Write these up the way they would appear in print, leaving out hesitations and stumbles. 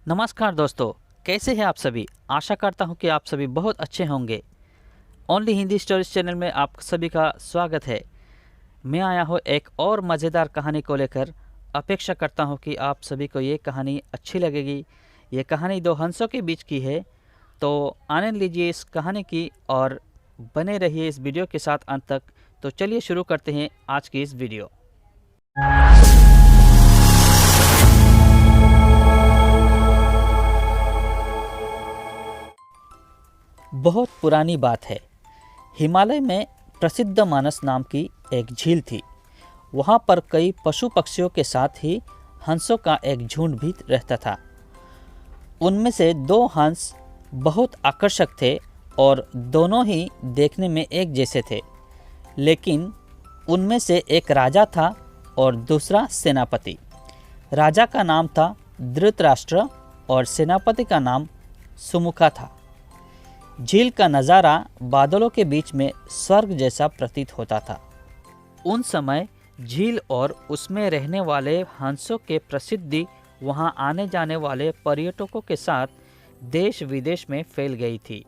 नमस्कार दोस्तों, कैसे हैं आप सभी। आशा करता हूं कि आप सभी बहुत अच्छे होंगे। ओनली हिंदी स्टोरीज चैनल में आप सभी का स्वागत है। मैं आया हूं एक और मज़ेदार कहानी को लेकर। अपेक्षा करता हूं कि आप सभी को ये कहानी अच्छी लगेगी। ये कहानी दो हंसों के बीच की है, तो आनंद लीजिए इस कहानी की और बने रहिए इस वीडियो के साथ अंत तक। तो चलिए शुरू करते हैं आज की इस वीडियो। बहुत पुरानी बात है। हिमालय में प्रसिद्ध मानस नाम की एक झील थी। वहाँ पर कई पशु पक्षियों के साथ ही हंसों का एक झुंड भी रहता था। उनमें से दो हंस बहुत आकर्षक थे और दोनों ही देखने में एक जैसे थे। लेकिन उनमें से एक राजा था और दूसरा सेनापति। राजा का नाम था धृतराष्ट्र और सेनापति का नाम सुमुखा था। झील का नज़ारा बादलों के बीच में स्वर्ग जैसा प्रतीत होता था। उन समय झील और उसमें रहने वाले हंसों के प्रसिद्धि वहां आने जाने वाले पर्यटकों के साथ देश विदेश में फैल गई थी।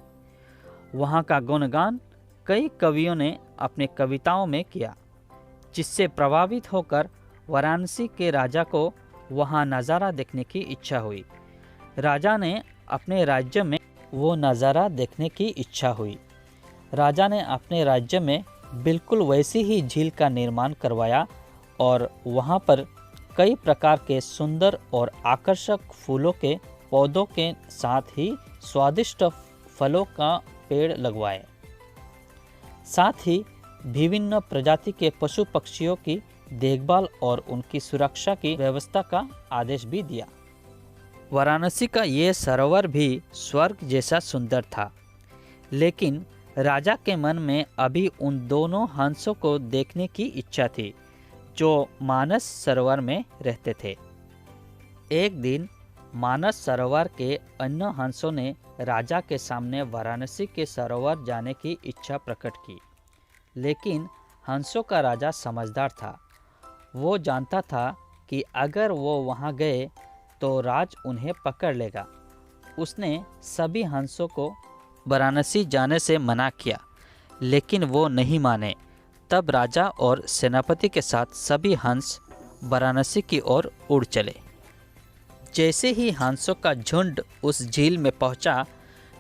वहां का गुणगान कई कवियों ने अपने कविताओं में किया, जिससे प्रभावित होकर वाराणसी के राजा को वहां नज़ारा देखने की इच्छा हुई। राजा ने अपने राज्य में राजा ने अपने राज्य में बिल्कुल वैसी ही झील का निर्माण करवाया और वहाँ पर कई प्रकार के सुंदर और आकर्षक फूलों के पौधों के साथ ही स्वादिष्ट फलों का पेड़ लगवाए। साथ ही विभिन्न प्रजाति के पशु पक्षियों की देखभाल और उनकी सुरक्षा की व्यवस्था का आदेश भी दिया। वाराणसी का ये सरोवर भी स्वर्ग जैसा सुंदर था। लेकिन राजा के मन में अभी उन दोनों हंसों को देखने की इच्छा थी जो मानस सरोवर में रहते थे। एक दिन मानस सरोवर के अन्य हंसों ने राजा के सामने वाराणसी के सरोवर जाने की इच्छा प्रकट की। लेकिन हंसों का राजा समझदार था। वो जानता था कि अगर वो वहाँ गए तो राज उन्हें पकड़ लेगा। उसने सभी हंसों को वाराणसी जाने से मना किया, लेकिन वो नहीं माने। तब राजा और सेनापति के साथ सभी हंस वाराणसी की ओर उड़ चले। जैसे ही हंसों का झुंड उस झील में पहुंचा,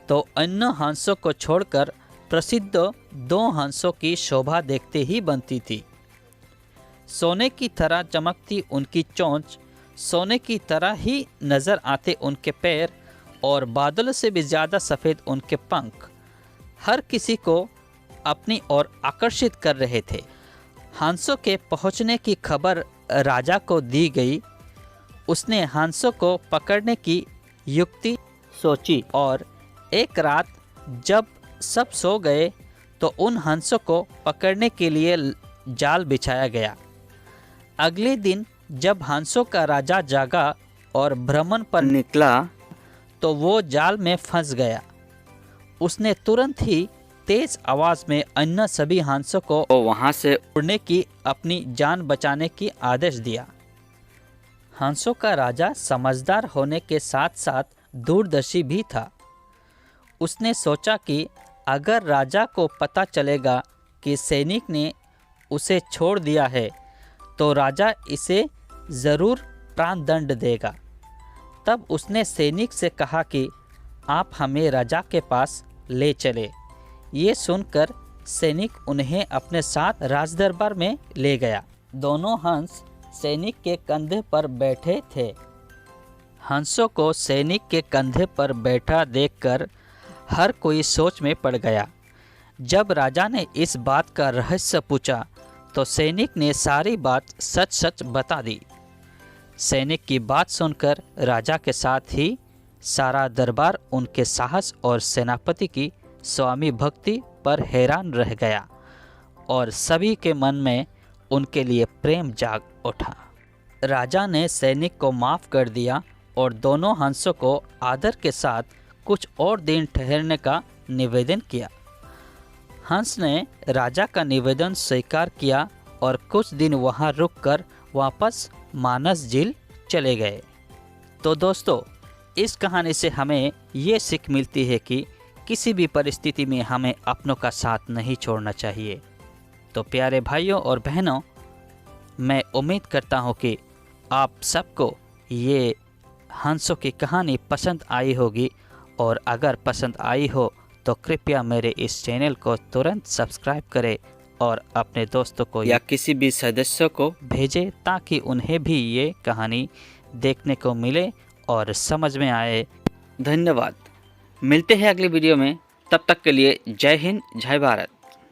तो अन्य हंसों को छोड़कर प्रसिद्ध दो हंसों की शोभा देखते ही बनती थी। सोने की तरह चमकती उनकी चोंच, सोने की तरह ही नज़र आते उनके पैर और बादल से भी ज़्यादा सफ़ेद उनके पंख हर किसी को अपनी ओर आकर्षित कर रहे थे। हंसों के पहुंचने की खबर राजा को दी गई। उसने हंसों को पकड़ने की युक्ति सोची और एक रात जब सब सो गए तो उन हंसों को पकड़ने के लिए जाल बिछाया गया। अगले दिन जब हंसों का राजा जागा और भ्रमण पर निकला तो वो जाल में फंस गया। उसने तुरंत ही तेज आवाज़ में अन्य सभी हंसों को वहां से उड़ने की, अपनी जान बचाने की आदेश दिया। हंसों का राजा समझदार होने के साथ साथ दूरदर्शी भी था। उसने सोचा कि अगर राजा को पता चलेगा कि सैनिक ने उसे छोड़ दिया है तो राजा इसे ज़रूर प्राण दंड देगा। तब उसने सैनिक से कहा कि आप हमें राजा के पास ले चले। ये सुनकर सैनिक उन्हें अपने साथ राजदरबार में ले गया। दोनों हंस सैनिक के कंधे पर बैठे थे। हंसों को सैनिक के कंधे पर बैठा देखकर हर कोई सोच में पड़ गया। जब राजा ने इस बात का रहस्य पूछा तो सैनिक ने सारी बात सच सच बता दी। सैनिक की बात सुनकर राजा के साथ ही सारा दरबार उनके साहस और सेनापति की स्वामी भक्ति पर हैरान रह गया और सभी के मन में उनके लिए प्रेम जाग उठा। राजा ने सैनिक को माफ़ कर दिया और दोनों हंसों को आदर के साथ कुछ और दिन ठहरने का निवेदन किया। हंस ने राजा का निवेदन स्वीकार किया और कुछ दिन वहां रुककर वापस मानस झील चले गए। तो दोस्तों, इस कहानी से हमें ये सीख मिलती है कि किसी भी परिस्थिति में हमें अपनों का साथ नहीं छोड़ना चाहिए। तो प्यारे भाइयों और बहनों, मैं उम्मीद करता हूँ कि आप सबको ये हंसों की कहानी पसंद आई होगी, और अगर पसंद आई हो तो कृपया मेरे इस चैनल को तुरंत सब्सक्राइब करें और अपने दोस्तों को या किसी भी सदस्य को भेजें ताकि उन्हें भी ये कहानी देखने को मिले और समझ में आए। धन्यवाद। मिलते हैं अगली वीडियो में, तब तक के लिए जय हिंद, जय भारत।